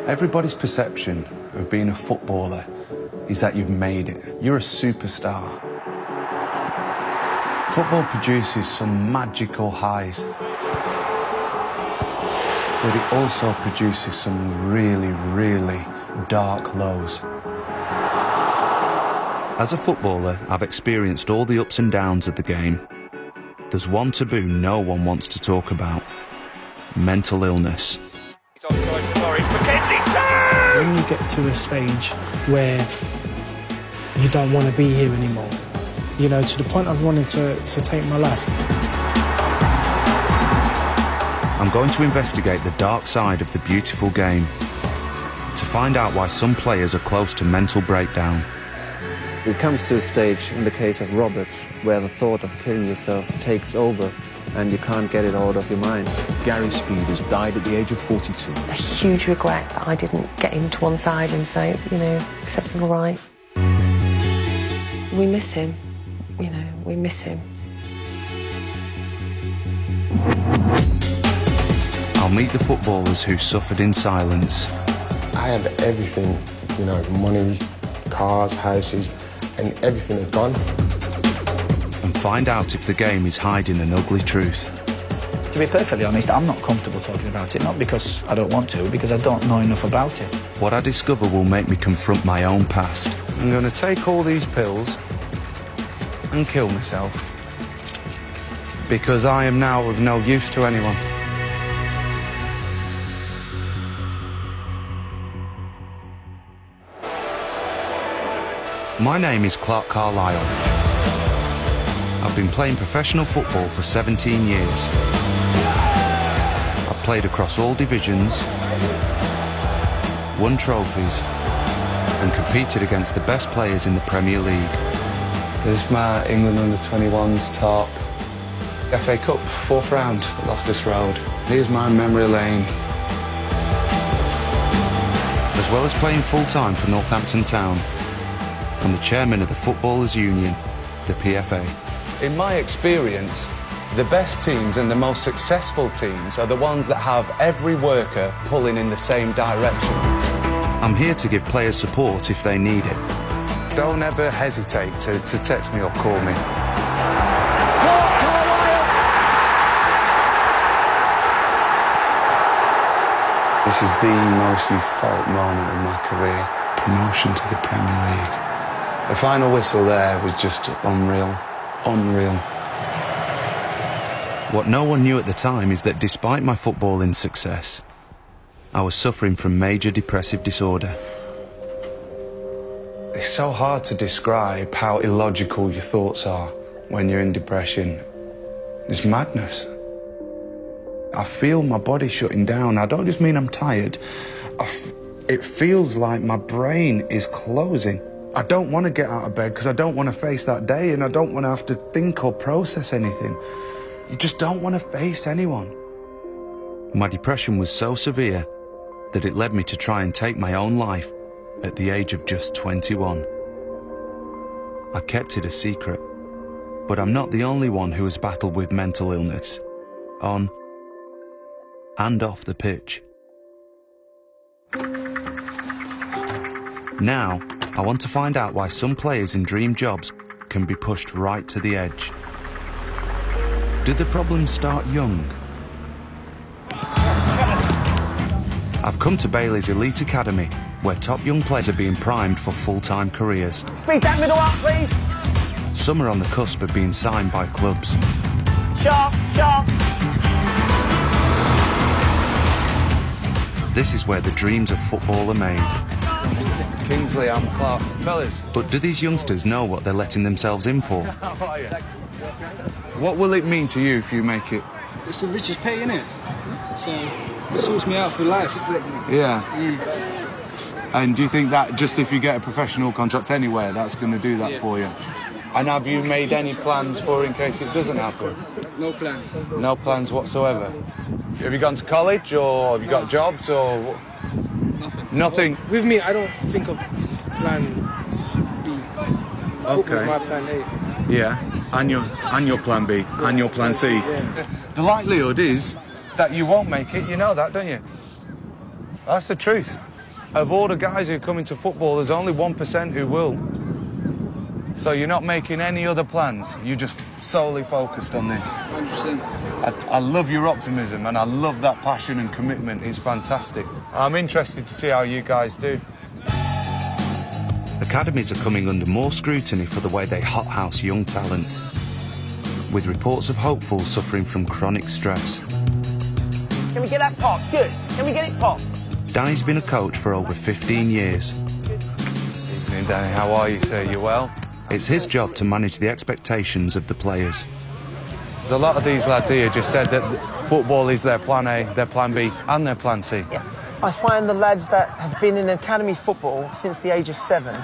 Everybody's perception of being a footballer is that you've made it. You're a superstar. Football produces some magical highs, but it also produces some really, really dark lows. As a footballer, I've experienced all the ups and downs of the game. There's one taboo no one wants to talk about: mental illness. When you get to a stage where you don't want to be here anymore, you know, to the point of wanting to take my life. I'm going to investigate the dark side of the beautiful game, to find out why some players are close to mental breakdown. It comes to a stage, in the case of Robert, where the thought of killing yourself takes over and you can't get it out of your mind. Gary Skeevers died at the age of 42. A huge regret that I didn't get him to one side and say, you know, is everything all right? We miss him, you know, we miss him. I'll meet the footballers who suffered in silence. I had everything, you know, money, cars, houses, and everything had gone. And find out if the game is hiding an ugly truth. To be perfectly honest, I'm not comfortable talking about it, not because I don't want to, because I don't know enough about it. What I discover will make me confront my own past. I'm going to take all these pills and kill myself, because I am now of no use to anyone. My name is Clark Carlisle. I've been playing professional football for 17 years. I've played across all divisions, won trophies, and competed against the best players in the Premier League. There's my England under-21s top. FA Cup, 4th round at Loftus Road. Here's my memory lane. As well as playing full-time for Northampton Town, I'm the chairman of the Footballers' Union, the PFA. In my experience, the best teams and the most successful teams are the ones that have every worker pulling in the same direction. I'm here to give players support if they need it. Don't ever hesitate to text me or call me. This is the most euphoric moment of my career. Promotion to the Premier League. The final whistle there was just unreal. Unreal. What no one knew at the time is that despite my footballing success, I was suffering from major depressive disorder. It's so hard to describe how illogical your thoughts are when you're in depression. It's madness. I feel my body shutting down. I don't just mean I'm tired. It feels like my brain is closing. I don't want to get out of bed because I don't want to face that day, and I don't want to have to think or process anything. You just don't want to face anyone. My depression was so severe that it led me to try and take my own life at the age of just 21. I kept it a secret, but I'm not the only one who has battled with mental illness, on and off the pitch. Now, I want to find out why some players in dream jobs can be pushed right to the edge. Do the problems start young? I've come to Bailey's Elite Academy, where top young players are being primed for full-time careers. Speed that middle up, please. Some are on the cusp of being signed by clubs. Sharp, sharp. This is where the dreams of football are made. Kingsley, I'm Clark. Fellas. But do these youngsters know what they're letting themselves in for? What will it mean to you if you make it? It's the richest pay, innit? So, it sorts me out for life. Yeah. And do you think that just if you get a professional contract anywhere, that's going to do that for you? And have you made any plans for in case it doesn't happen? No plans. No plans whatsoever? Have you gone to college, or have you got jobs, or...? Nothing. Nothing? With me, I don't think of plan B. Football's my plan A. Yeah, and your plan B, and your plan C. Yeah. The likelihood is that you won't make it. You know that, don't you? That's the truth. Of all the guys who come into football, there's only 1% who will. So you're not making any other plans. You're just solely focused on this. 100%. I love your optimism, and I love that passion and commitment. It's fantastic. I'm interested to see how you guys do. Academies are coming under more scrutiny for the way they hothouse young talent, with reports of hopefuls suffering from chronic stress. Can we get that popped? Good. Can we get it popped? Danny's been a coach for over 15 years. Evening, Danny. How are you, sir? You well? It's his job to manage the expectations of the players. A lot of these lads here just said that football is their plan A, their plan B, and their plan C. Yeah. I find the lads that have been in academy football since the age of 7,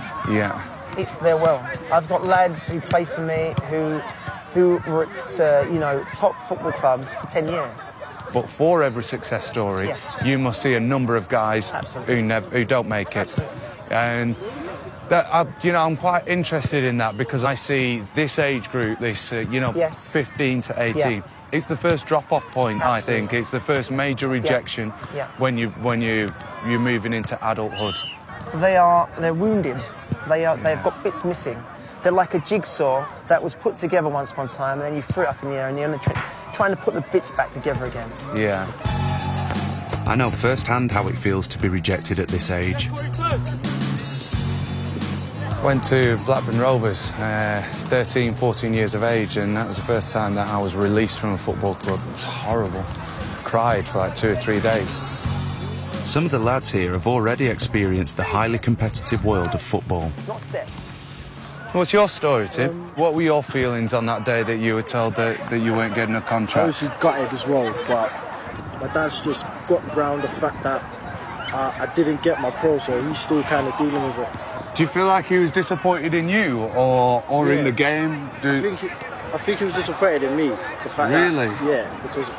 it's their world. I've got lads who play for me who were at, you know, top football clubs for 10 years. But for every success story, you must see a number of guys who don't make it. Absolutely. And that, you know, I'm quite interested in that because I see this age group, this, you know, 15 to 18. Yeah. It's the first drop-off point, I think. It's the first major rejection when you're moving into adulthood. They're wounded. They've got bits missing. They're like a jigsaw that was put together once upon a time, and then you threw it up in the air, and you're trying to put the bits back together again. Yeah. I know firsthand how it feels to be rejected at this age. Went to Blackburn Rovers, 13, 14 years of age, and that was the first time that I was released from a football club. It was horrible. Cried for like 2 or 3 days. Some of the lads here have already experienced the highly competitive world of football. What's your story, Tim? What were your feelings on that day that you were told that you weren't getting a contract? I was gutted as well, but my dad's just got around the fact that I didn't get my pro, so he's still kind of dealing with it. Do you feel like he was disappointed in you or in the game? I think he was disappointed in me. The fact that, because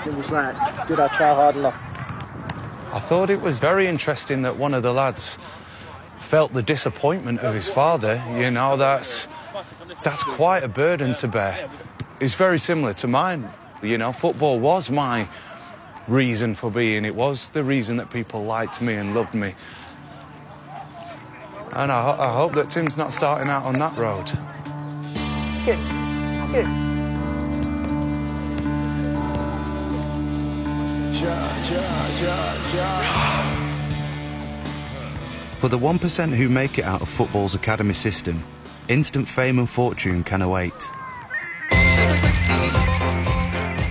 it was like, did I try hard enough? I thought it was very interesting that one of the lads felt the disappointment of his father. You know, that's quite a burden to bear. It's very similar to mine. You know, football was my reason for being. It was the reason that people liked me and loved me. And I hope that Tim's not starting out on that road. Good. Good. For the 1% who make it out of football's academy system, instant fame and fortune can await.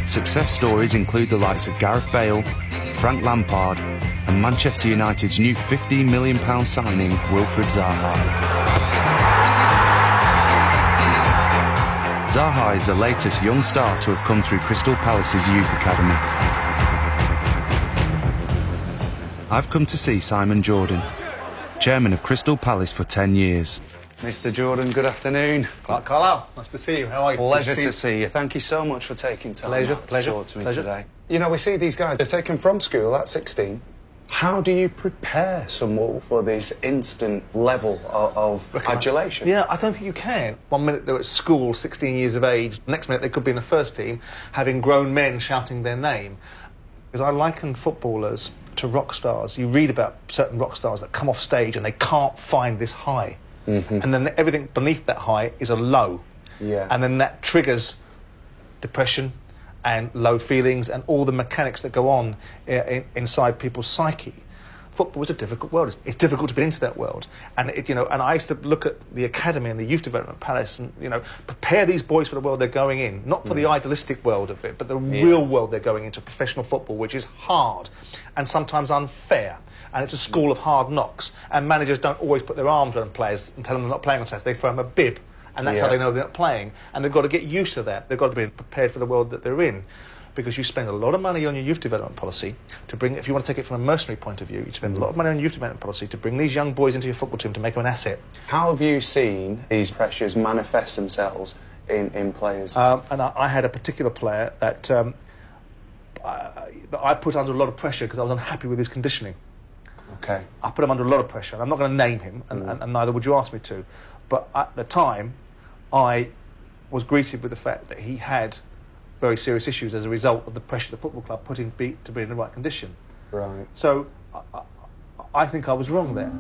Success stories include the likes of Gareth Bale, Frank Lampard, and Manchester United's new £15 million signing, Wilfried Zaha. Zaha is the latest young star to have come through Crystal Palace's youth academy. I've come to see Simon Jordan, chairman of Crystal Palace for 10 years. Mr. Jordan, good afternoon. Clark Carlisle, nice to see you. How are you? Pleasure to see you. Thank you so much for taking time to talk to me today. You know, we see these guys, they're taken from school at 16. How do you prepare someone for this instant level of adulation? Yeah, I don't think you can. 1 minute they're at school, 16 years of age. Next minute they could be in the first team, having grown men shouting their name. Because I liken footballers to rock stars. You read about certain rock stars that come off stage and they can't find this high. And then everything beneath that high is a low. Yeah. And then that triggers depression and low feelings and all the mechanics that go on inside people's psyche. Football is a difficult world. It's difficult to get into that world. And and I used to look at the academy and the youth development palace and, prepare these boys for the world they're going in. Not for the idealistic world of it, but the real world they're going into, professional football, which is hard and sometimes unfair. And it's a school of hard knocks. And managers don't always put their arms around players and tell them they're not playing on Saturday. They throw them a bib. And that's how they know they're not playing. And they've got to get used to that. They've got to be prepared for the world that they're in. Because you spend a lot of money on your youth development policy to bring, if you want to take it from a mercenary point of view, you spend a lot of money on youth development policy to bring these young boys into your football team to make them an asset. How have you seen these pressures manifest themselves in players? And I had a particular player that I put under a lot of pressure because I was unhappy with his conditioning. Okay. I put him under a lot of pressure. And I'm not going to name him, and neither would you ask me to. But at the time, I was greeted with the fact that he had very serious issues as a result of the pressure the football club put in Beat to be in the right condition. Right. So I think I was wrong there.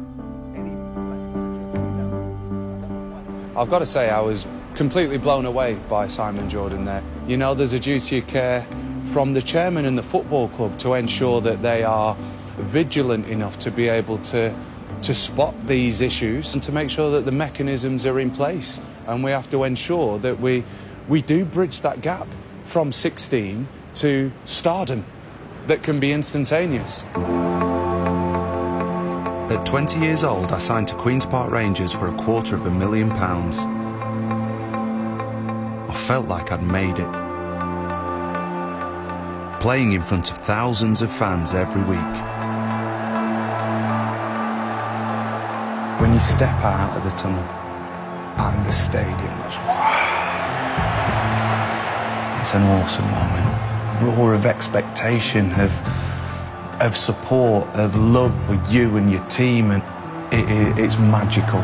I've got to say, I was completely blown away by Simon Jordan there. You know, there's a duty of care from the chairman and the football club to ensure that they are vigilant enough to be able to spot these issues and to make sure that the mechanisms are in place. And we have to ensure that we do bridge that gap from 16 to stardom that can be instantaneous. At 20 years old, I signed to Queen's Park Rangers for £250,000. I felt like I'd made it. Playing in front of thousands of fans every week. When you step out of the tunnel and the stadium goes, wow, it's an awesome moment. Roar of expectation, of support, of love for you and your team, and it's magical.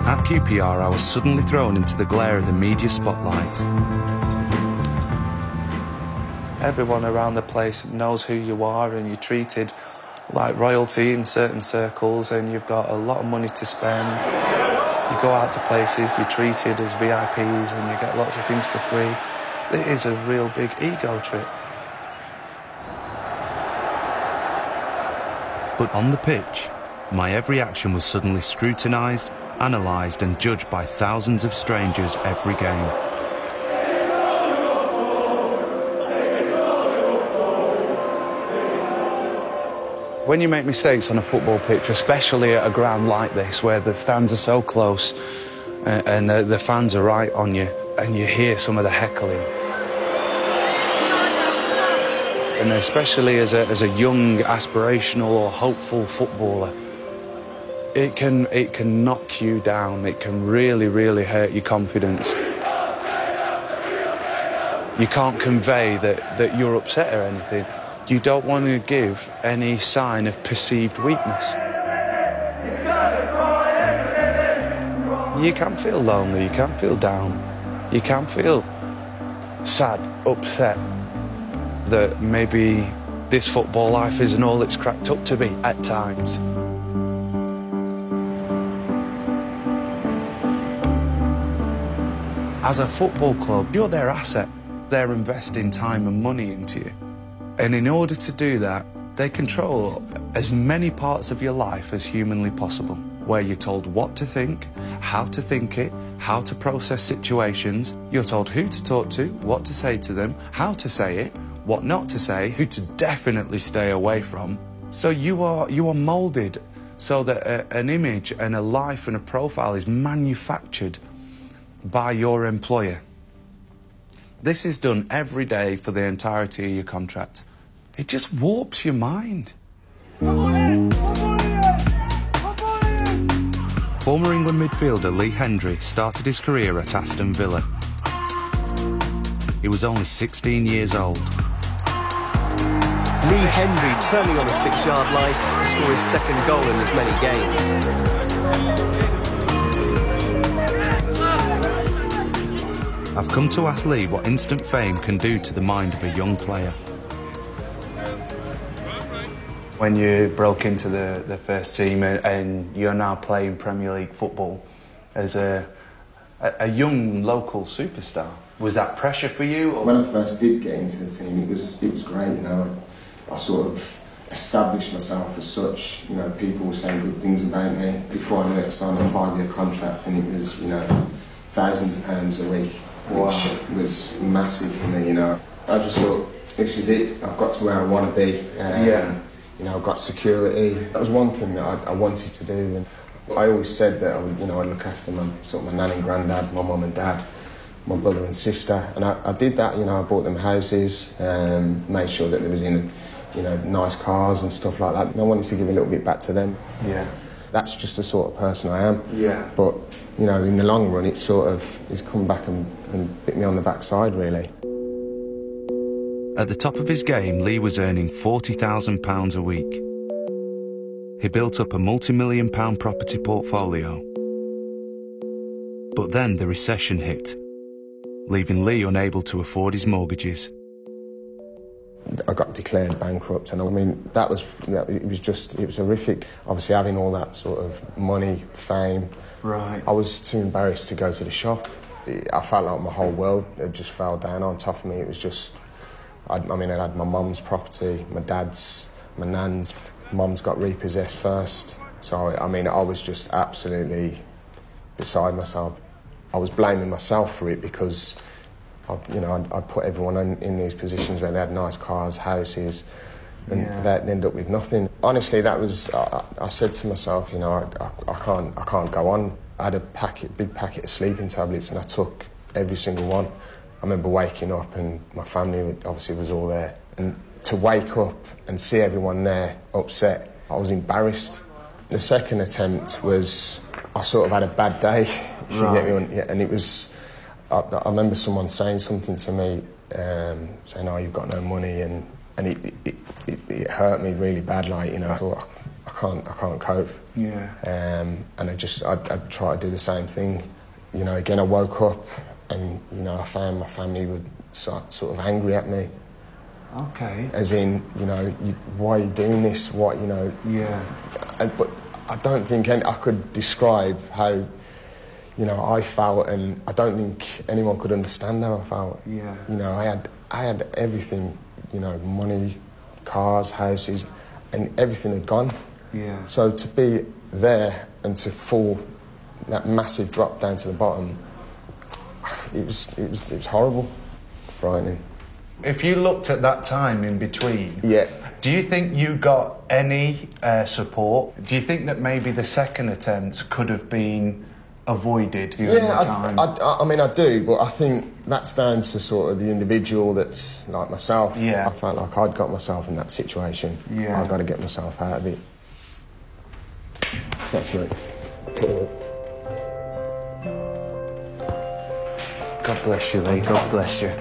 At QPR, I was suddenly thrown into the glare of the media spotlight. Everyone around the place knows who you are, and you're treated like royalty in certain circles, and you've got a lot of money to spend. You go out to places, you're treated as VIPs, and you get lots of things for free. It is a real big ego trip. But on the pitch, my every action was suddenly scrutinised, analysed and judged by thousands of strangers every game. When you make mistakes on a football pitch, especially at a ground like this, where the stands are so close and the fans are right on you, and you hear some of the heckling, and especially as a young, aspirational or hopeful footballer, it can knock you down. It can really, really hurt your confidence. You can't convey that you're upset or anything. You don't want to give any sign of perceived weakness. You can feel lonely, you can feel down, you can feel sad, upset that maybe this football life isn't all it's cracked up to be at times. As a football club, you're their asset. They're investing time and money into you. And in order to do that, they control as many parts of your life as humanly possible, where you're told what to think, how to think it, how to process situations. You're told who to talk to, what to say to them, how to say it, what not to say, who to definitely stay away from. So you are moulded so that an image and a life and a profile is manufactured by your employer. This is done every day for the entirety of your contract. It just warps your mind. Former England midfielder Lee Hendrie started his career at Aston Villa. He was only 16 years old. Lee Hendrie turning on the 6-yard line to score his second goal in as many games. I've come to ask Lee what instant fame can do to the mind of a young player. When you broke into the first team and you're now playing Premier League football as a young local superstar, was that pressure for you? Or? When I first did get into the team, it was great. You know, I sort of established myself as such. You know, people were saying good things about me. Before I knew it, I signed a 5-year contract, and it was, you know, thousands of pounds a week. Wow. Which was massive to me, you know. I just thought, this is it, I've got to where I want to be. Yeah. You know, I've got security. That was one thing that I wanted to do, and I always said that I'd look after my nan and granddad, my mum and dad, my brother and sister, and I did that. You know, I bought them houses, made sure that they was in, nice cars and stuff like that. And I wanted to give a little bit back to them. Yeah. That's just the sort of person I am. Yeah. But, you know, in the long run, it sort of has come back and bit me on the backside, really. At the top of his game, Lee was earning £40,000 a week. He built up a multi-million-pound property portfolio. But then the recession hit, leaving Lee unable to afford his mortgages. I got declared bankrupt, and I mean, it was horrific. Obviously, having all that sort of money, fame, right. I was too embarrassed to go to the shop. I felt like my whole world had just fell down on top of me. It was just, I mean, I had my mum's property, my dad's, my nan's. Mum's got repossessed first, so I mean, I was just absolutely beside myself. I was blaming myself for it because I'd put everyone in these positions where they had nice cars, houses, and they'd end up with nothing. Honestly, that was, I said to myself, I can't go on. I had a big packet of sleeping tablets, and I took every single one. I remember waking up and my family obviously was all there. And to wake up and see everyone there upset, I was embarrassed. The second attempt was, I sort of had a bad day, if you get me, and it was, I remember someone saying something to me, saying, "Oh, you've got no money," and it hurt me really bad. Like, I thought, I can't cope. Yeah. And I'd try to do the same thing. Again, I woke up, and I found my family were sort of angry at me. Okay. As in, why are you doing this? What, Yeah. But I don't think I could describe how. I felt, and I don't think anyone could understand how I felt. Yeah. I had everything, money, cars, houses, and everything had gone. Yeah. So to be there and to fall, that massive drop down to the bottom, it was horrible, frightening. If you looked at that time in between, yeah. Do you think you got any support? Do you think that maybe the second attempt could have been avoided during the time? I mean, I do, but I think that's down to sort of the individual that's like myself. Yeah. I felt like I'd got myself in that situation. Yeah. I've got to get myself out of it. That's right. God bless you, Lee. God bless you.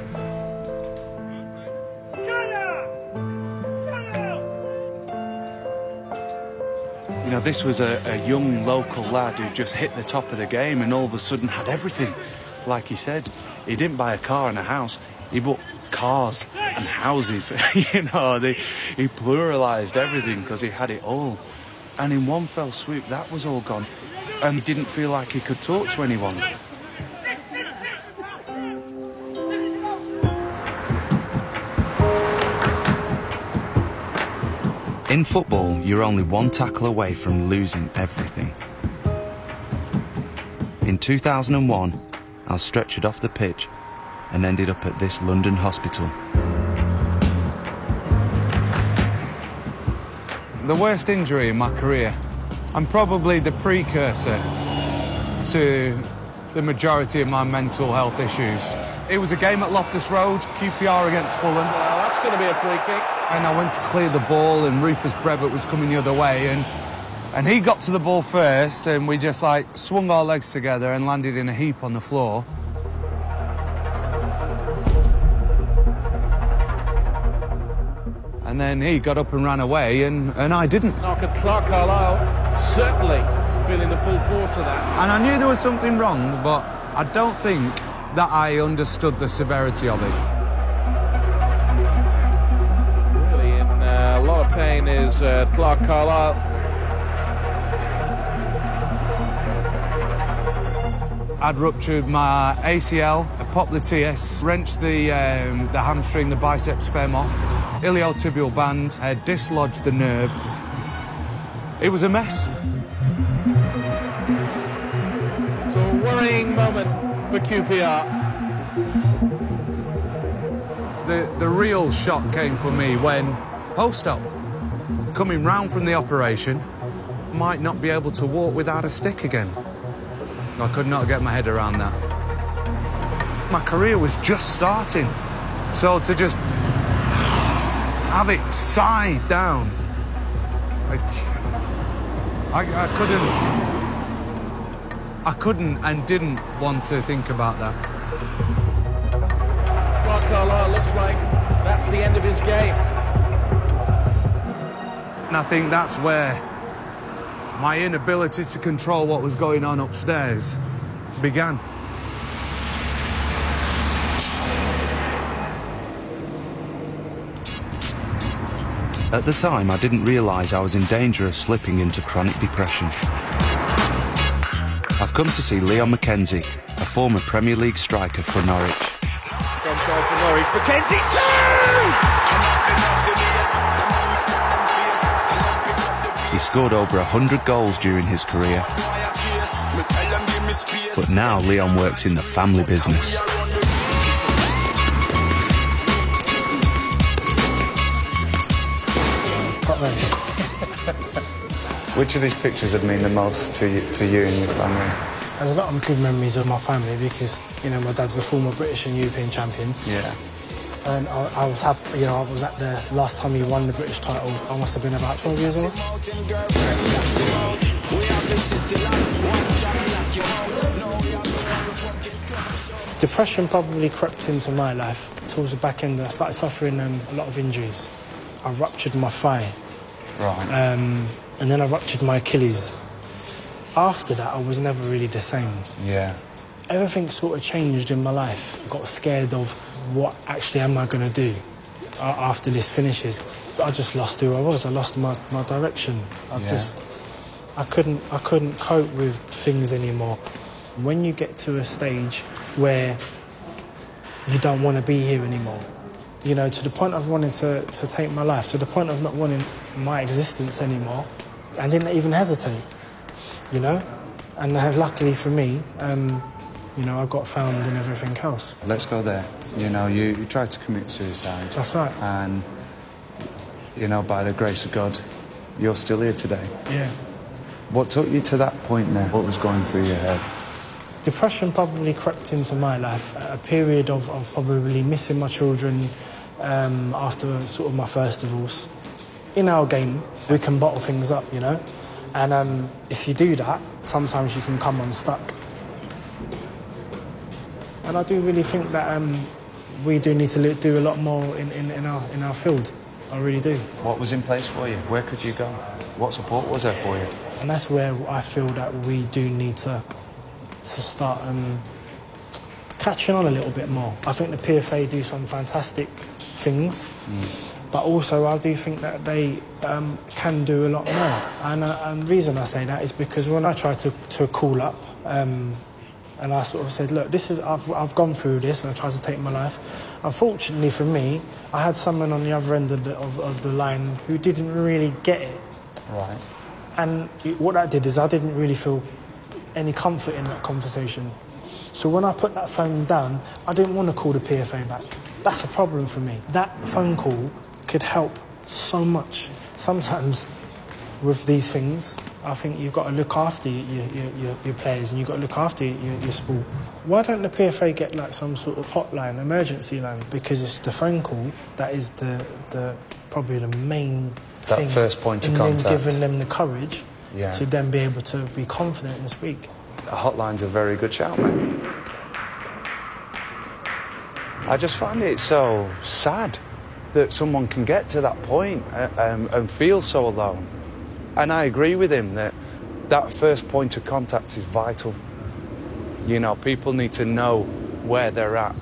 This was a young local lad who just hit the top of the game and all of a sudden had everything. Like he said, he didn't buy a car and a house, he bought cars and houses. He pluralised everything because he had it all. And in one fell swoop, that was all gone. And he didn't feel like he could talk to anyone. In football, you're only one tackle away from losing everything. In 2001, I was stretchered off the pitch and ended up at this London hospital. The worst injury in my career, and probably the precursor to the majority of my mental health issues. It was a game at Loftus Road, QPR against Fulham. Well, that's going to be a free kick. And I went to clear the ball, and Rufus Brevett was coming the other way, and he got to the ball first, and we just swung our legs together and landed in a heap on the floor. And then he got up and ran away, and I didn't. Clark Carlisle certainly feeling the full force of that. And I knew there was something wrong, but I don't think that I understood the severity of it. Really in a lot of pain is Clark Carlisle. I'd ruptured my ACL, I popped the TS, wrenched the hamstring, the biceps femur off, iliotibial band, had dislodged the nerve. It was a mess. It's a worrying moment for QPR. The real shock came for me when post-op, coming round from the operation, might not be able to walk without a stick again. I could not get my head around that. My career was just starting, so to just have it side down, I couldn't and didn't want to think about that. Clark Carlisle looks like that's the end of his game. And I think that's where my inability to control what was going on upstairs began. At the time, I didn't realise I was in danger of slipping into chronic depression. I've come to see Leon McKenzie, a former Premier League striker for Norwich. Tom's goal for Norwich. McKenzie, 2! He scored over 100 goals during his career. But now Leon works in the family business. Which of these pictures have meant the most to you and your family? There's a lot of good memories of my family because, you know, my dad's a former British and European champion. Yeah. And I was happy, you know, I was at the last time he won the British title. I must have been about 12 years old. Depression probably crept into my life towards the back end. I started suffering a lot of injuries. I ruptured my thigh. Right. And then I ruptured my Achilles. After that, I was never really the same. Yeah. Everything sort of changed in my life. I got scared of what actually am I going to do after this finishes. I just lost who I was. I lost my direction. I couldn't cope with things anymore. When you get to a stage where you don't want to be here anymore, you know, to the point of wanting to take my life, to the point of not wanting my existence anymore, I didn't even hesitate, you know? And luckily for me, you know, I got found and everything else. Let's go there. You know, you tried to commit suicide. That's right. And, you know, by the grace of God, you're still here today. Yeah. What took you to that point then? What was going through your head? Depression probably crept into my life. A period of probably missing my children after sort of my first divorce. In our game, we can bottle things up, you know? And if you do that, sometimes you can come unstuck. And I do really think that we do need to do a lot more in our field. I really do. What was in place for you? Where could you go? What support was there for you? And that's where I feel that we do need to start catching on a little bit more. I think the PFA do some fantastic things, but also I do think that they can do a lot more. And the reason I say that is because when I tried to call up, and I sort of said, look, this is I've gone through this and I tried to take my life. Unfortunately for me, I had someone on the other end of the line who didn't really get it. Right. And what that did is I didn't really feel any comfort in that conversation. So when I put that phone down, I didn't want to call the PFA back. That's a problem for me. That phone call could help so much. Sometimes with these things, I think you've got to look after your players and you've got to look after your sport. Why don't the PFA get like some sort of hotline, emergency line? Because it's the phone call that is probably the main thing. That first point of contact. And then giving them the courage Yeah. to then be able to be confident and speak. A hotline's a very good shout, mate. I just find it so sad that someone can get to that point and feel so alone. And I agree with him that first point of contact is vital. You know, people need to know where they're at.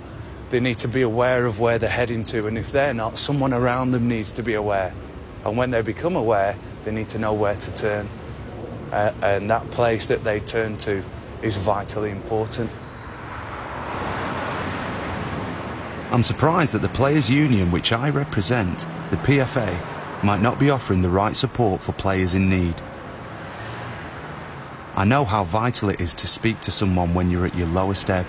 They need to be aware of where they're heading to, and if they're not, someone around them needs to be aware. And when they become aware, they need to know where to turn. And that place that they turn to is vitally important. I'm surprised that the Players' Union, which I represent, the PFA, might not be offering the right support for players in need. I know how vital it is to speak to someone when you're at your lowest ebb.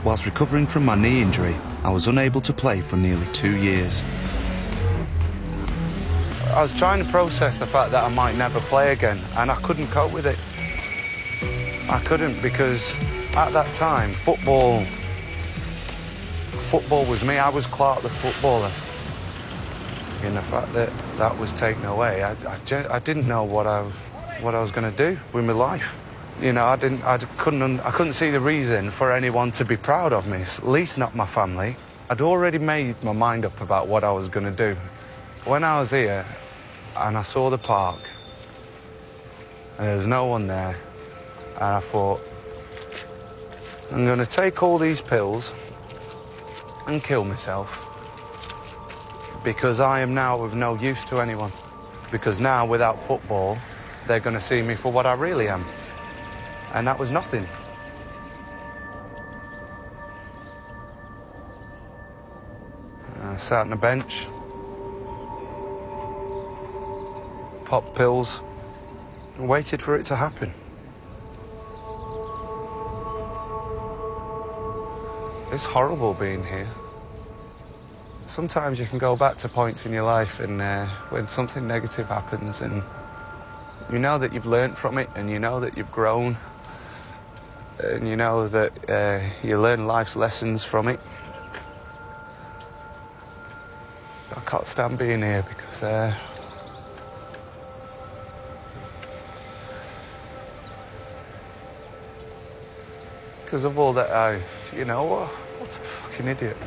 Whilst recovering from my knee injury, I was unable to play for nearly 2 years. I was trying to process the fact that I might never play again, and I couldn't cope with it. I couldn't, because at that time, football was me. I was Clark the footballer. In the fact that that was taken away, I didn't know what I was going to do with my life. You know, I couldn't see the reason for anyone to be proud of me, at least not my family. I'd already made my mind up about what I was going to do. When I was here, And I saw the park, and there was no one there, and I thought, I'm going to take all these pills and kill myself, because I am now of no use to anyone. Because now, without football, they're going to see me for what I really am. And that was nothing. I sat on a bench, popped pills, and waited for it to happen. It's horrible being here. Sometimes you can go back to points in your life and when something negative happens and you know that you've learnt from it and you know that you've grown and you know that you learn life's lessons from it. I can't stand being here because of all that you know, what's a fucking idiot.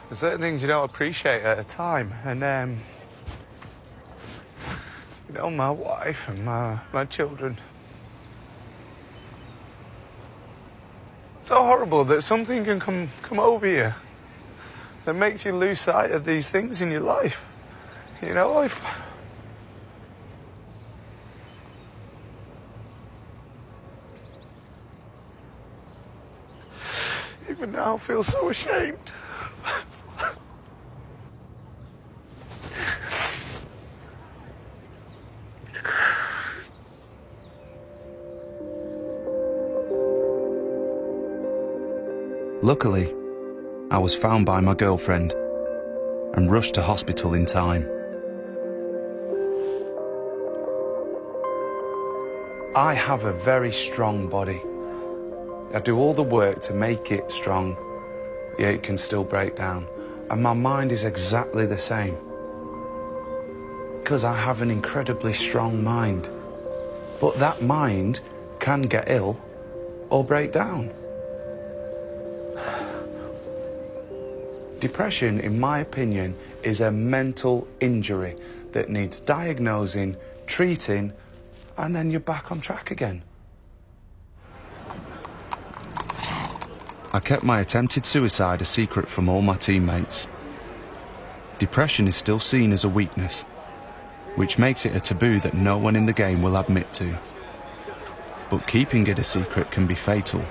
There's certain things you don't appreciate at a time, and you know, my wife and my children. It's so horrible that something can come over you that makes you lose sight of these things in your life. You know, even now I feel so ashamed. Luckily, I was found by my girlfriend and rushed to hospital in time. I have a very strong body. I do all the work to make it strong, yet it can still break down. And my mind is exactly the same. Because I have an incredibly strong mind. But that mind can get ill or break down. Depression, in my opinion, is a mental injury that needs diagnosing, treating, and then you're back on track again. I kept my attempted suicide a secret from all my teammates. Depression is still seen as a weakness, which makes it a taboo that no one in the game will admit to. But keeping it a secret can be fatal.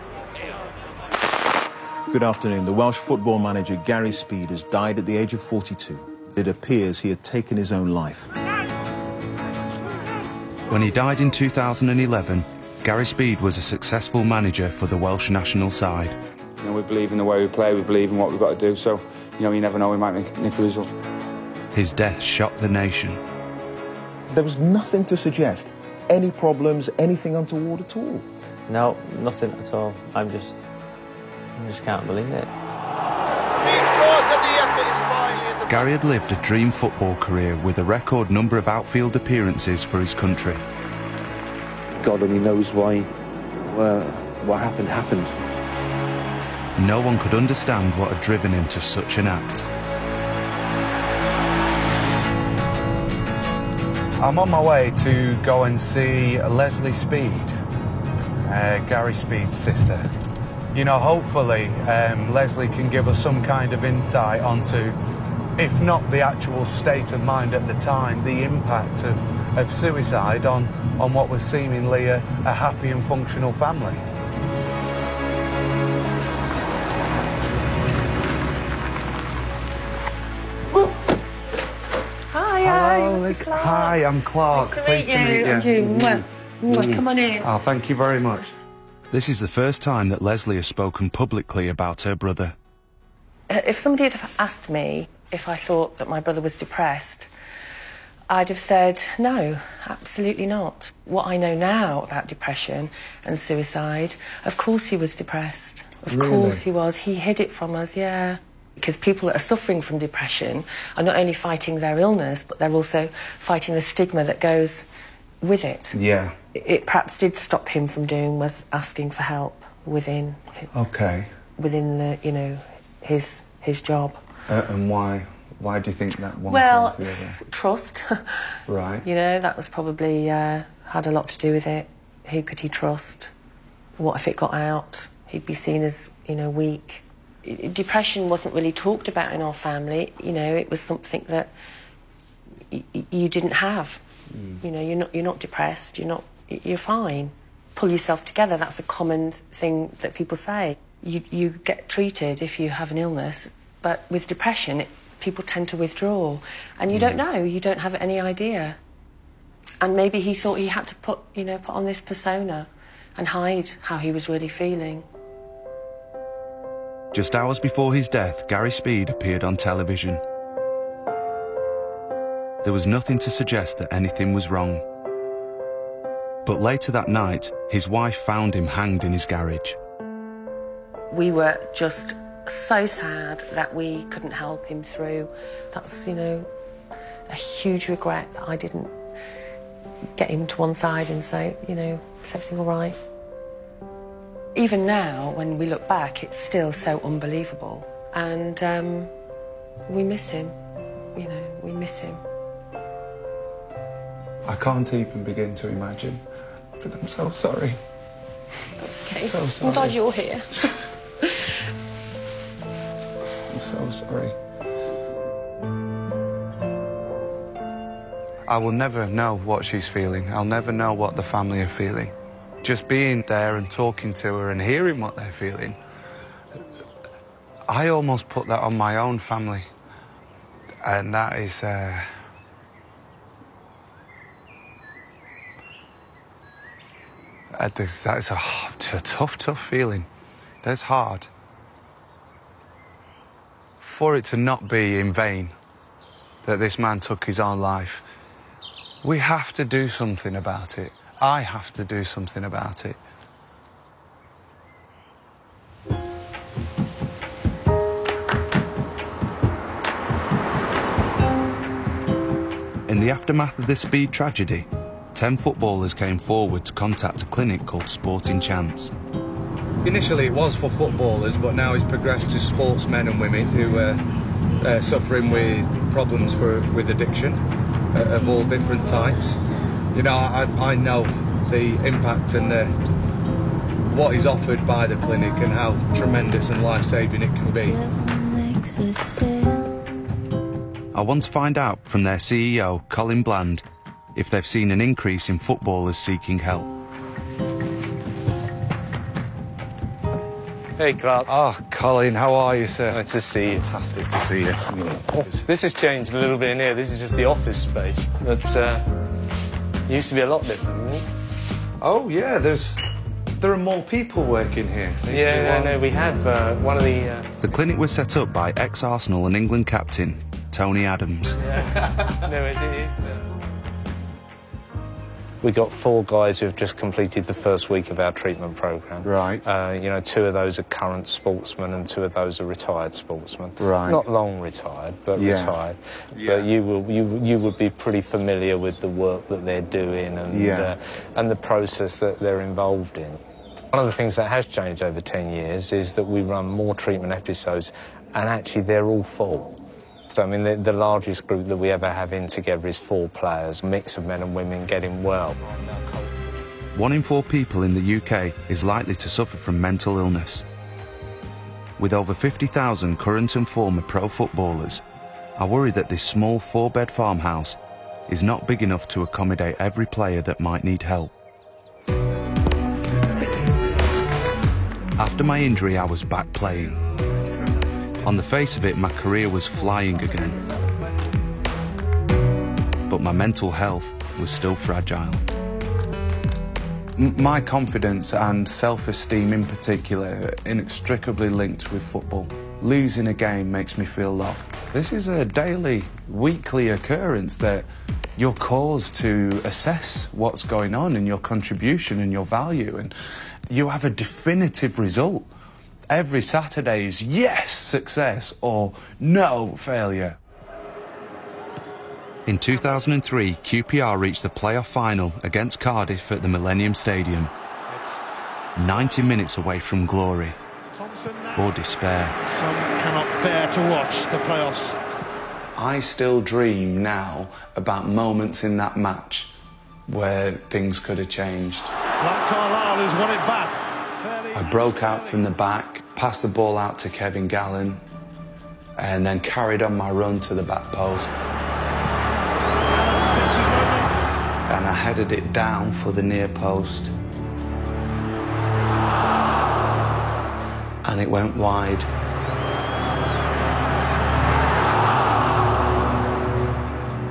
Good afternoon. The Welsh football manager Gary Speed has died at the age of 42. It appears he had taken his own life. When he died in 2011, Gary Speed was a successful manager for the Welsh national side. You know, we believe in the way we play, we believe in what we've got to do, so, you know, you never know, we might nick a result. His death shocked the nation. There was nothing to suggest any problems, anything untoward at all. No, nothing at all. I just can't believe it. Gary had lived a dream football career with a record number of outfield appearances for his country. God only knows why what happened. No one could understand what had driven him to such an act. I'm on my way to go and see Leslie Speed, Gary Speed's sister. You know, hopefully Leslie can give us some kind of insight onto, if not the actual state of mind at the time, the impact of suicide on what was seemingly a happy and functional family. Hi, I'm Clark. Nice to meet you. Come on in. Oh, thank you very much. This is the first time that Leslie has spoken publicly about her brother. If somebody had asked me if I thought that my brother was depressed, I'd have said no, absolutely not. What I know now about depression and suicide, of course he was depressed. Of course he was. He hid it from us, yeah. Because people that are suffering from depression are not only fighting their illness, but they're also fighting the stigma that goes with it. Yeah. It perhaps did stop him from doing was asking for help within. Okay. Within the, you know, his job. And why? Why do you think that one Well, caused the other? Trust. Right. You know, that was probably had a lot to do with it. Who could he trust? What if it got out? He'd be seen as, you know, weak. Depression wasn't really talked about in our family. You know, it was something that you didn't have. You know, you're not depressed. You're fine. Pull yourself together. That's a common thing that people say. You get treated if you have an illness, but with depression, people tend to withdraw, and you don't know. You don't have any idea. And maybe he thought he had to put on this persona and hide how he was really feeling. Just hours before his death, Gary Speed appeared on television. There was nothing to suggest that anything was wrong. But later that night, his wife found him hanged in his garage. We were just so sad that we couldn't help him through. That's, you know, a huge regret that I didn't get him to one side and say, you know, is everything all right? Even now, when we look back, it's still so unbelievable. And we miss him, you know, we miss him. I can't even begin to imagine, but I'm so sorry. That's okay. So sorry. I'm glad you're here. I'm so sorry. I will never know what she's feeling. I'll never know what the family are feeling. Just being there and talking to her and hearing what they're feeling, I almost put that on my own family. And that is... That's a tough feeling. That's hard. For it to not be in vain that this man took his own life, we have to do something about it. I have to do something about it. In the aftermath of this Speed tragedy, 10 footballers came forward to contact a clinic called Sporting Chance. Initially it was for footballers, but now it's progressed to sportsmen and women who are suffering with problems with addiction of all different types. You know, I know the impact and what is offered by the clinic and how tremendous and life-saving it can be. I want to find out from their CEO, Colin Bland, if they've seen an increase in footballers seeking help. Hey, Clark. Oh, Colin, how are you, sir? Nice to see you. Fantastic to see you. This has changed a little bit in here. This is just the office space. But used to be a lot different, didn't it? Oh, yeah, there are more people working here. Yeah, no, we have one of the... The clinic was set up by ex-Arsenal and England captain, Tony Adams. Yeah. No, it is. We got 4 guys who have just completed the first week of our treatment programme. Right. You know, 2 of those are current sportsmen and 2 of those are retired sportsmen. Right. Not long retired, but retired. Yeah. But you would be pretty familiar with the work that they're doing and the process that they're involved in. One of the things that has changed over 10 years is that we run more treatment episodes, and actually they're all full. I mean, the largest group that we ever have in together is 4 players, a mix of men and women getting well. 1 in 4 people in the UK is likely to suffer from mental illness. With over 50,000 current and former pro footballers, I worry that this small 4-bed farmhouse is not big enough to accommodate every player that might need help. After my injury, I was back playing. On the face of it, my career was flying again. But my mental health was still fragile. My confidence and self-esteem in particular are inextricably linked with football. Losing a game makes me feel low. This is a daily, weekly occurrence that you're caused to assess what's going on and your contribution and your value, and you have a definitive result. Every Saturday is yes, success, or no, failure. In 2003, QPR reached the playoff final against Cardiff at the Millennium Stadium. 90 minutes away from glory or despair. Some cannot bear to watch, the playoffs. I still dream now about moments in that match where things could have changed. Clark Carlisle, who's won it back. I broke out from the back, passed the ball out to Kevin Gallen, and then carried on my run to the back post. And I headed it down for the near post. And it went wide.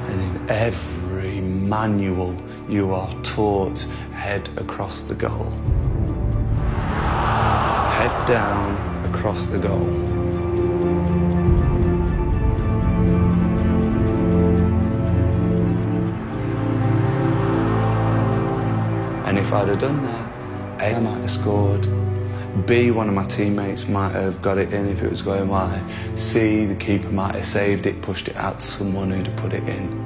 And in every manual you are taught, head across the goal. Head down across the goal. And if I'd have done that, A, I might have scored. B, one of my teammates might have got it in if it was going wide. C, the keeper might have saved it, pushed it out to someone who'd have put it in.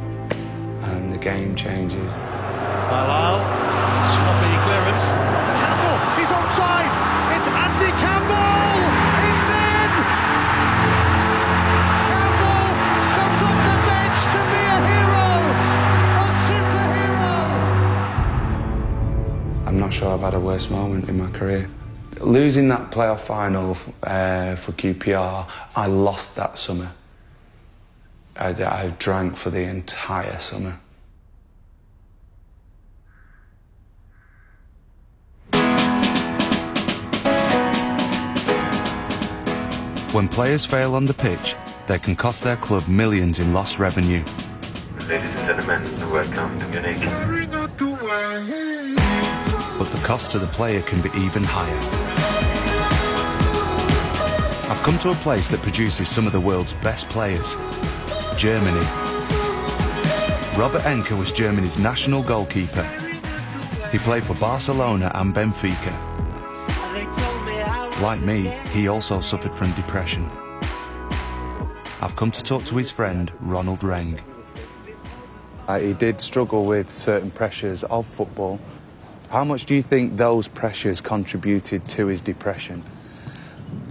And the game changes. Carlisle, sloppy clearance. Campbell, he's onside. It's Andy Campbell. It's in. Campbell comes off the bench to be a hero, a superhero. I'm not sure I've had a worse moment in my career. Losing that playoff final for QPR, I lost that summer. I drank for the entire summer. When players fail on the pitch, they can cost their club millions in lost revenue. Ladies and gentlemen, welcome to Munich. But the cost to the player can be even higher. I've come to a place that produces some of the world's best players, Germany. Robert Enke was Germany's national goalkeeper. He played for Barcelona and Benfica. Like me, he also suffered from depression. I've come to talk to his friend, Ronald Reng. He did struggle with certain pressures of football. How much do you think those pressures contributed to his depression?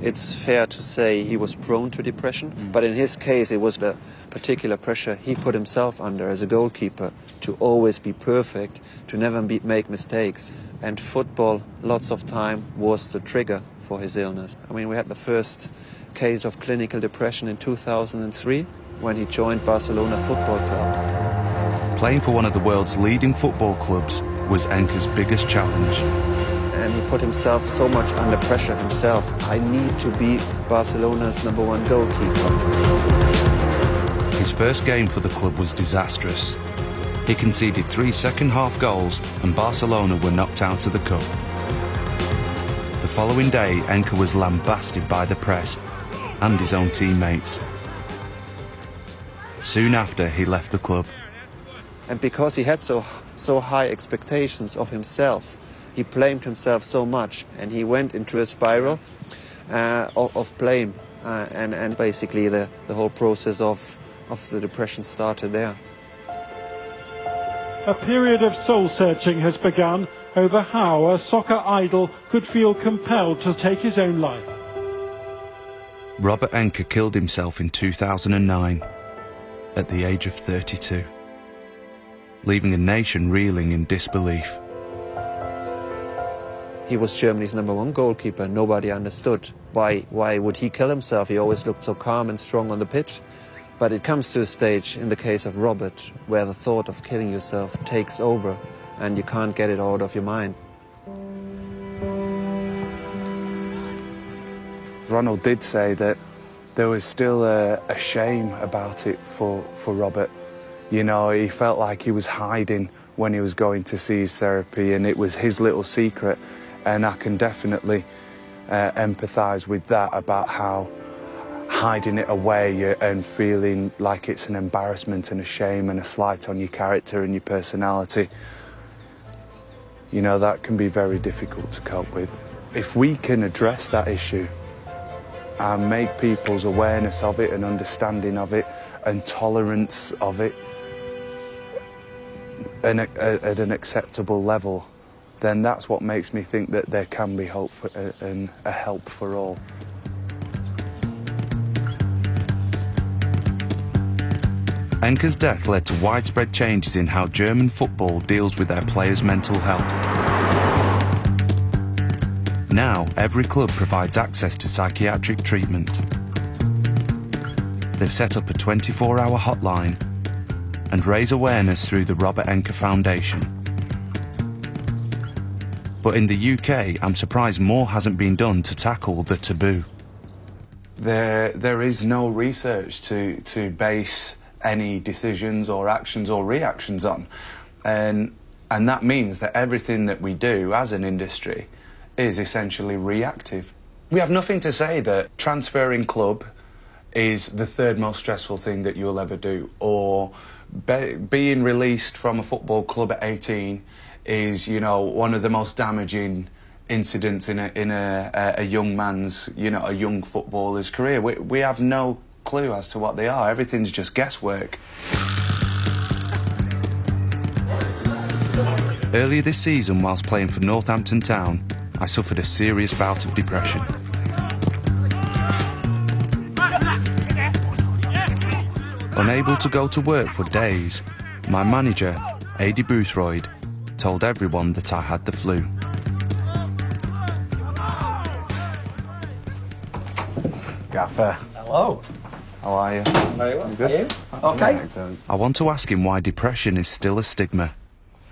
It's fair to say he was prone to depression, but in his case it was the particular pressure he put himself under as a goalkeeper to always be perfect, to never make mistakes. And football, lots of time, was the trigger for his illness. I mean, we had the first case of clinical depression in 2003 when he joined Barcelona Football Club. Playing for one of the world's leading football clubs was Enke's biggest challenge. And he put himself so much under pressure himself. I need to be Barcelona's #1 goalkeeper. His first game for the club was disastrous. He conceded 3 second-half goals and Barcelona were knocked out of the cup. The following day, Enke was lambasted by the press and his own teammates. Soon after, he left the club. And because he had so high expectations of himself, he blamed himself so much, and he went into a spiral of blame, and basically the whole process of the depression started there. A period of soul-searching has begun over how a soccer idol could feel compelled to take his own life. Robert Enke killed himself in 2009 at the age of 32, leaving a nation reeling in disbelief. He was Germany's #1 goalkeeper. Nobody understood why would he kill himself. He always looked so calm and strong on the pitch. But it comes to a stage in the case of Robert where the thought of killing yourself takes over and you can't get it out of your mind. Ronald did say that there was still a shame about it for Robert. You know, he felt like he was hiding when he was going to see his therapy, and it was his little secret. And I can definitely empathise with that, about how hiding it away and feeling like it's an embarrassment and a shame and a slight on your character and your personality, you know, that can be very difficult to cope with. If we can address that issue and make people's awareness of it and understanding of it and tolerance of it at an acceptable level, then that's what makes me think that there can be hope and a help for all. Enke's death led to widespread changes in how German football deals with their players' mental health. Now, every club provides access to psychiatric treatment. They've set up a 24-hour hotline and raise awareness through the Robert Enke Foundation. But in the UK, I'm surprised more hasn't been done to tackle the taboo. There is no research to base any decisions or actions or reactions on. And that means that everything that we do as an industry is essentially reactive. We have nothing to say that transferring club is the third most stressful thing that you'll ever do, or being released from a football club at 18 is, you know, one of the most damaging incidents in a young man's, you know, a young footballer's career. We have no clue as to what they are. Everything's just guesswork. Earlier this season, whilst playing for Northampton Town, I suffered a serious bout of depression. Unable to go to work for days, my manager, Adi Boothroyd, told everyone that I had the flu. Gaffer. Hello. How are you? Very well. Good? Are you? Okay. I want to ask him why depression is still a stigma.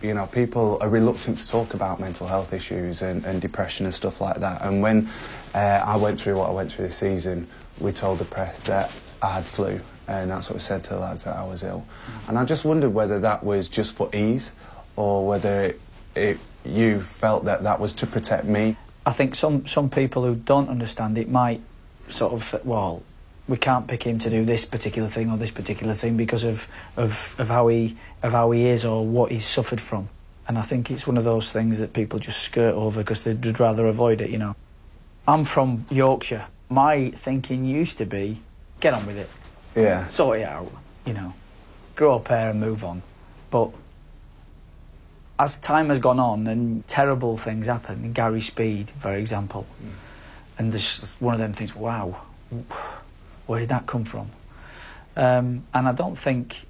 You know, people are reluctant to talk about mental health issues and depression and stuff like that. And when I went through what I went through this season, we told the press that I had flu, and that's what we said to the lads, that I was ill. And I just wondered whether that was just for ease, or whether you felt that that was to protect me. I think some people who don't understand it might sort of, well, we can't pick him to do this particular thing or this particular thing because of how he is or what he's suffered from. And I think it's one of those things that people just skirt over because they'd rather avoid it, you know. I'm from Yorkshire. My thinking used to be, get on with it. Yeah. Sort it out, you know. Grow a pair and move on. But as time has gone on and terrible things happen, Gary Speed, for example, and there's one of them things, wow, where did that come from? And I don't think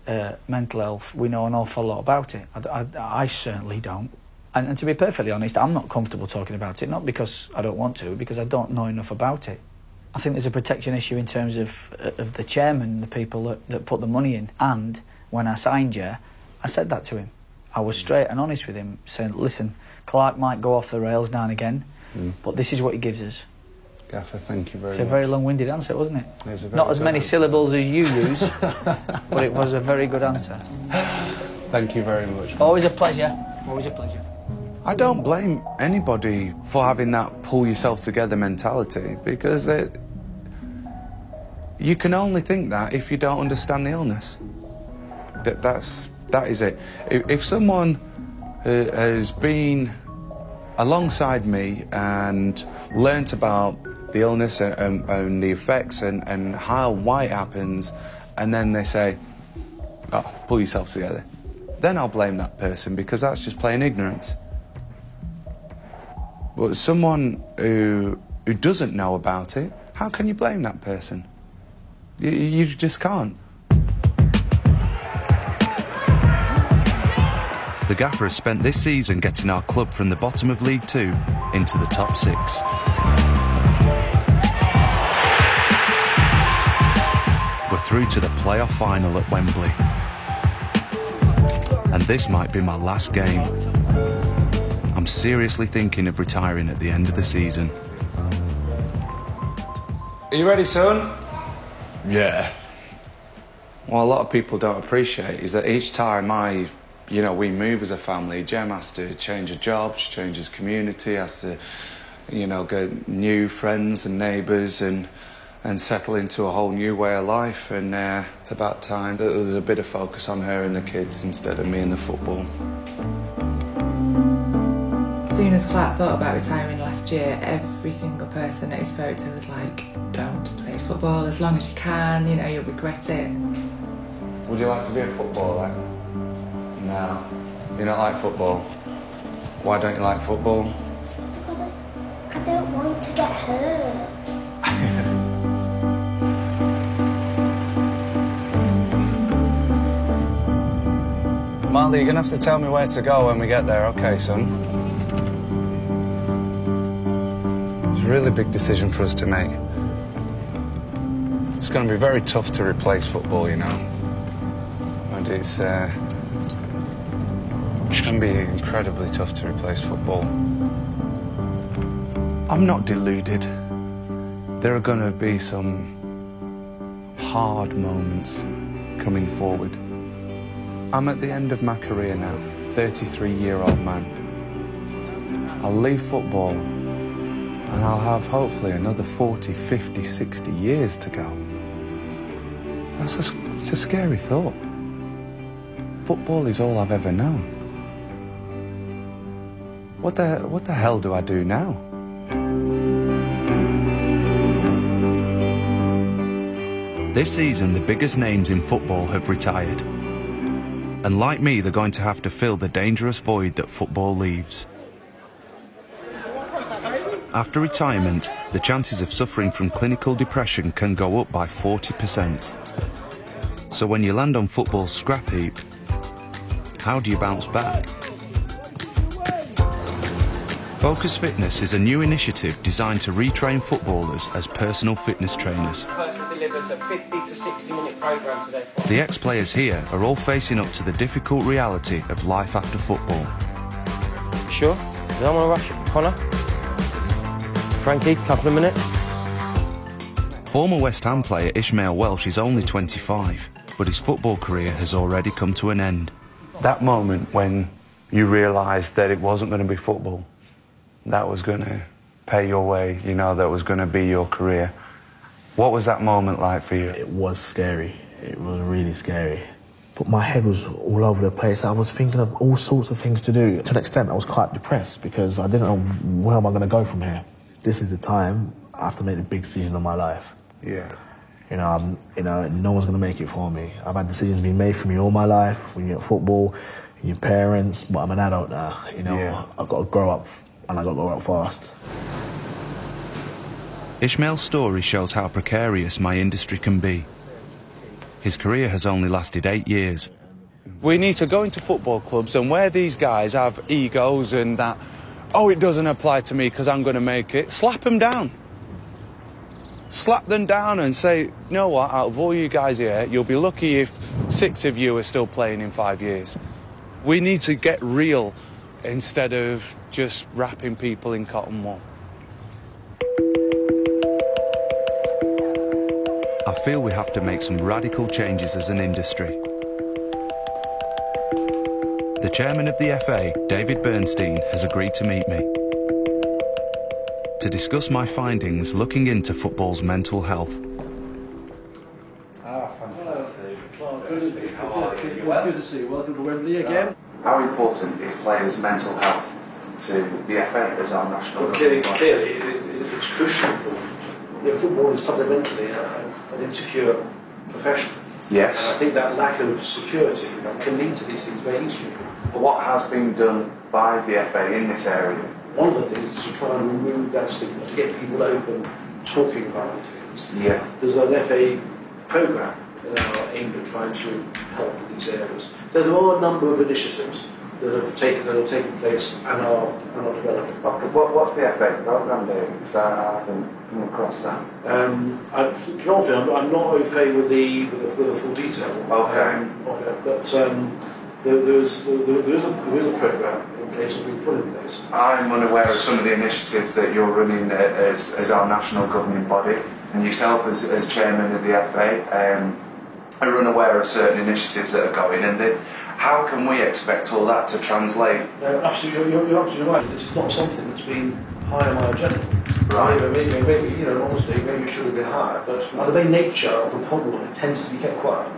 mental health, we know an awful lot about it. I certainly don't. And to be perfectly honest, I'm not comfortable talking about it, not because I don't want to, because I don't know enough about it. I think there's a protection issue in terms of the chairman, the people that put the money in. And when I signed you, I said that to him. I was straight and honest with him, saying, listen, Clark might go off the rails now and again, but this is what he gives us. Gaffer, thank you very much. It's a very long-winded answer, wasn't it? It was a very Not as good many answer. syllables as you use, but it was a very good answer. Thank you very much. Always a pleasure. Always a pleasure. I don't blame anybody for having that pull yourself together mentality, because you can only think that if you don't understand the illness. That is it. If someone has been alongside me and learnt about the illness and the effects and why it happens, and then they say, oh, pull yourself together, then I'll blame that person, because that's just plain ignorance. But someone who doesn't know about it, how can you blame that person? You just can't. The gaffer has spent this season getting our club from the bottom of League Two into the top 6. We're through to the playoff final at Wembley. And this might be my last game. I'm seriously thinking of retiring at the end of the season. Are you ready, son? Yeah. What a lot of people don't appreciate is that each time we move as a family, Jem has to change her job, she changes community, has to, get new friends and neighbours and settle into a whole new way of life. And it's about time that there's a bit of focus on her and the kids instead of me and the football. As soon as Clark thought about retiring last year, every single person that he spoke to was like, don't play football as long as you can, you'll regret it. Would you like to be a footballer? No. You don't like football? Why don't you like football? Because I don't want to get hurt. Marley, you're going to have to tell me where to go when we get there, OK, son? It's a really big decision for us to make. It's going to be very tough to replace football, you know. And it's going to be incredibly tough to replace football. I'm not deluded. There are going to be some hard moments coming forward. I'm at the end of my career now, 33-year-old man. I'll leave football and I'll have hopefully another 40, 50, 60 years to go. It's a scary thought. Football is all I've ever known. What the hell do I do now? This season, the biggest names in football have retired. And like me, they're going to have to fill the dangerous void that football leaves. After retirement, the chances of suffering from clinical depression can go up by 40%. So when you land on football's scrap heap, how do you bounce back? Focus Fitness is a new initiative designed to retrain footballers as personal fitness trainers. The ex-players here are all facing up to the difficult reality of life after football. Sure? You don't want to rush it, Connor? Frankie, couple of minutes? Former West Ham player Ishmael Welsh is only 25, but his football career has already come to an end. That moment when you realised that it wasn't going to be football, that was going to pay your way, you know, that was going to be your career. What was that moment like for you? It was scary. It was really scary. But my head was all over the place. I was thinking of all sorts of things to do. To an extent, I was quite depressed because I didn't know where am I going to go from here. This is the time I have to make the big decision of my life. Yeah. You know, no one's going to make it for me. I've had decisions being made for me all my life. When you're at football, your parents, but I'm an adult now. You know, yeah. I've got to grow up, and I've got to grow up fast. Ishmael's story shows how precarious my industry can be. His career has only lasted 8 years. We need to go into football clubs and where these guys have egos and that, oh, it doesn't apply to me because I'm going to make it, slap them down. Slap them down and say, you know what, out of all you guys here, you'll be lucky if 6 of you are still playing in 5 years. We need to get real instead of just wrapping people in cotton wool. I feel we have to make some radical changes as an industry. The chairman of the FA, David Bernstein, has agreed to meet me to discuss my findings looking into football's mental health. Fantastic. Well, good to see you. Welcome to Wembley again. How important is players' mental health to the FA as our national governing body? Clearly, it's crucially important. Football is fundamentally an insecure profession. Yes. And I think that lack of security can lead to these things very easily. What has been done by the FA in this area? One of the things is to try and remove that stigma, to get people open, talking about these things. Yeah. There's an FA programme aimed at trying to help in these areas. So there are a number of initiatives that have taken place and are developing. What's the FA programme doing? Because I haven't come across that. I'm not au fait with the full detail of it, but there is a programme in place, or being put in place. I'm unaware of some of the initiatives that you're running as our national governing body, and yourself as chairman of the FA are unaware of certain initiatives that are going, and how can we expect all that to translate? Absolutely, you're absolutely right. This is not something that's been high on my agenda. Right. Maybe, honestly, maybe it should have been higher, but the very nature of the problem, it tends to be kept quiet.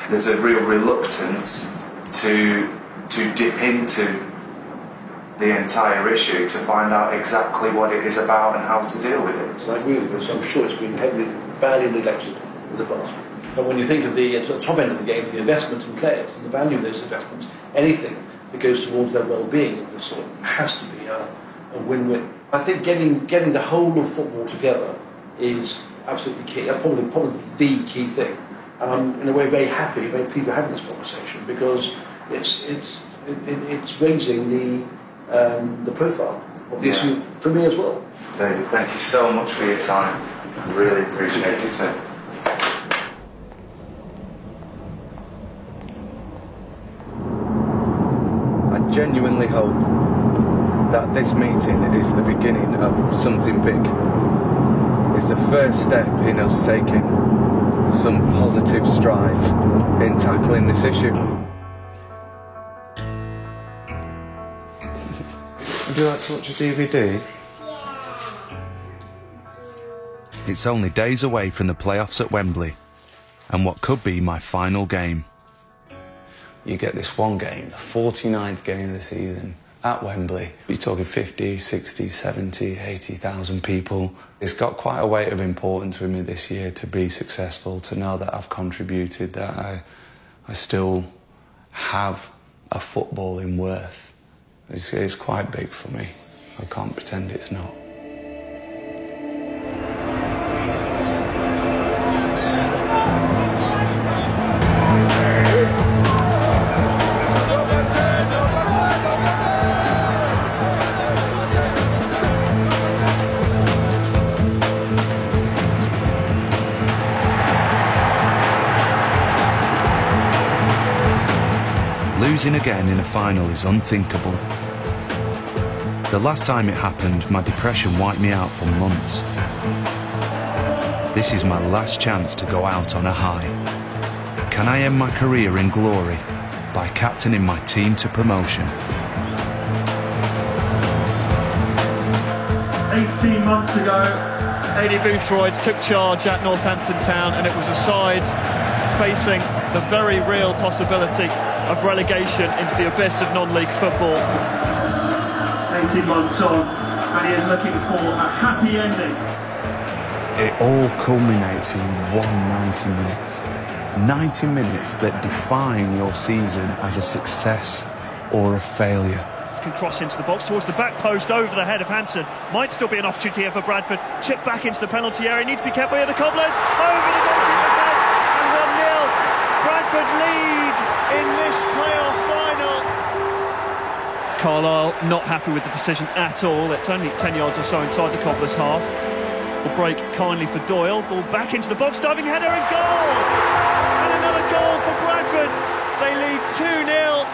There's a real reluctance to dip into the entire issue to find out exactly what it is about and how to deal with it. So I agree with this. I'm sure it's been badly neglected in the past. But when you think of the top end of the game, the investment in players and the value of those investments, anything that goes towards their well-being of this sort has to be a win-win. I think getting the whole of football together is absolutely key. That's probably the key thing. And I'm in a way very happy when people are having this conversation, because It's raising the profile of the issue for me as well. David, thank you so much for your time. I really appreciate it, sir. I genuinely hope that this meeting is the beginning of something big. It's the first step in us taking some positive strides in tackling this issue. Would you like to watch a DVD? It's only days away from the playoffs at Wembley, and what could be my final game. You get this one game, the 49th game of the season, at Wembley. You're talking 50, 60, 70, 80,000 people. It's got quite a weight of importance with me this year to be successful, to know that I've contributed, that I still have a footballing worth. It's quite big for me. I can't pretend it's not. Losing again in a final is unthinkable. The last time it happened, my depression wiped me out for months. This is my last chance to go out on a high. Can I end my career in glory by captaining my team to promotion? 18 months ago, Aidy Boothroyd took charge at Northampton Town, and it was a side facing the very real possibility of relegation into the abyss of non-league football. 18 months on, and he is looking for a happy ending. It all culminates in 90 minutes. 90 minutes that define your season as a success or a failure. Can cross into the box towards the back post over the head of Hansen. Might still be an opportunity here for Bradford. Chip back into the penalty area. Need to be kept by the Cobblers. Over the goalkeeper's head, and 1-0. Bradford lead in this playoff final. Carlisle not happy with the decision at all. It's only 10 yards or so inside the Cobblers' half. Will break kindly for Doyle. Ball back into the box, diving header and goal! And another goal for Bradford. They lead 2-0,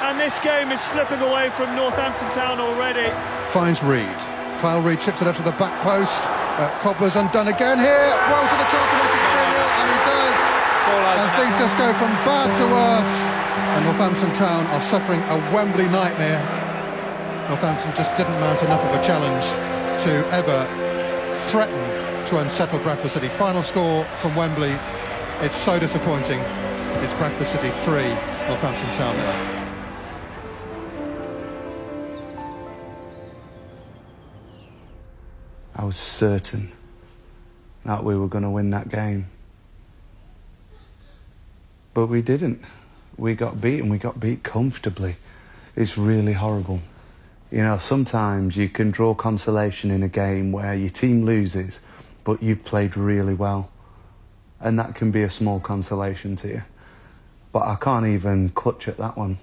and this game is slipping away from Northampton Town already. Finds Reed. Kyle Reed chips it up to the back post. Cobblers undone again here. Wells with a chance to make it 3-0, and he does. And things just go from bad to worse. And Northampton Town are suffering a Wembley nightmare. Northampton just didn't mount enough of a challenge to ever threaten to unsettle Bradford City. Final score from Wembley. It's so disappointing. It's Bradford City 3, Northampton Town 0. I was certain that we were going to win that game. But we didn't. We got beaten. We got beat comfortably. It's really horrible. You know, sometimes you can draw consolation in a game where your team loses, but you've played really well. And that can be a small consolation to you. But I can't even clutch at that one.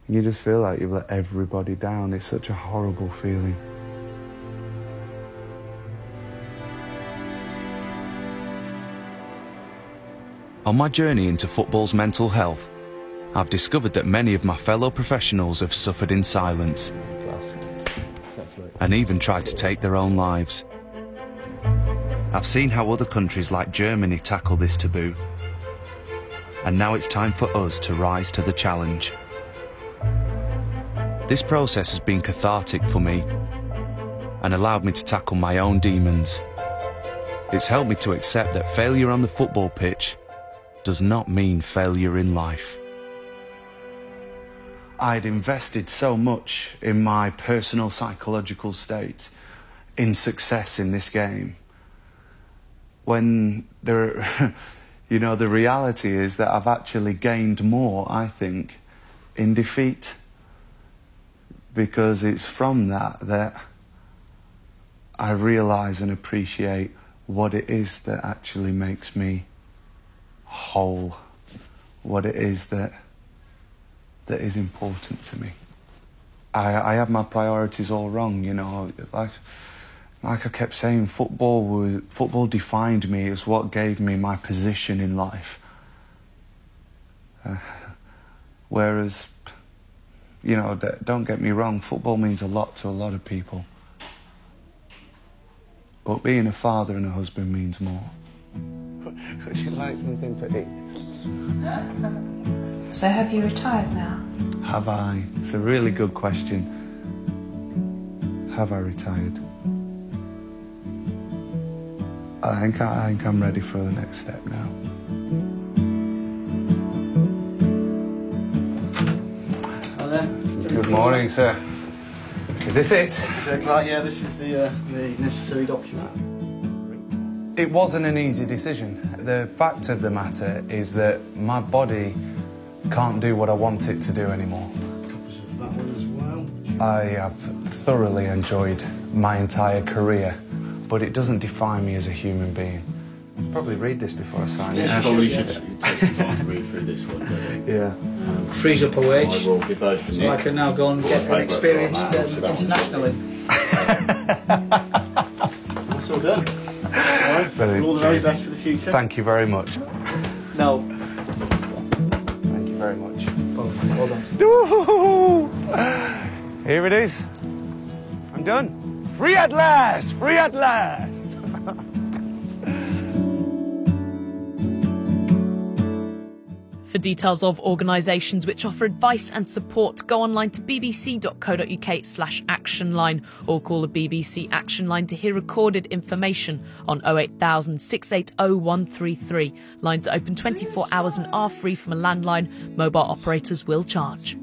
You just feel like you've let everybody down. It's such a horrible feeling. On my journey into football's mental health, I've discovered that many of my fellow professionals have suffered in silence and even tried to take their own lives. I've seen how other countries like Germany tackle this taboo, and now it's time for us to rise to the challenge. This process has been cathartic for me and allowed me to tackle my own demons. It's helped me to accept that failure on the football pitch does not mean failure in life. I'd invested so much in my personal psychological state, in success in this game, when you know, the reality is that I've actually gained more, I think, in defeat. Because it's from that I realise and appreciate what it is that actually makes me whole. what it is that is important to me. I have my priorities all wrong, you know. Like I kept saying, football defined me. It's what gave me my position in life. Whereas, you know, don't get me wrong, football means a lot to a lot of people. But being a father and a husband means more. Would you like something to eat? So have you retired now? Have I? It's a really good question. Have I retired? I think I'm ready for the next step now. Hello. Good morning, sir. Is this it? Yeah, this is the necessary document. It wasn't an easy decision. The fact of the matter is that my body can't do what I want it to do anymore. Copies of that one as well. I have thoroughly enjoyed my entire career, but it doesn't define me as a human being. I'll probably read this before I sign it. You probably should take some time to read through this one. Yeah. Frees up a wage. I will be both So I can now go and get experienced internationally. That's all done. Brilliant. All the very best for the future. Thank you very much. No. Thank you very much. Well done. Here it is. I'm done. Free at last! Free at last! For details of organisations which offer advice and support, go online to bbc.co.uk/actionline or call the BBC Action Line to hear recorded information on 08000 680 133. Lines are open 24 hours and are free from a landline. Mobile operators will charge.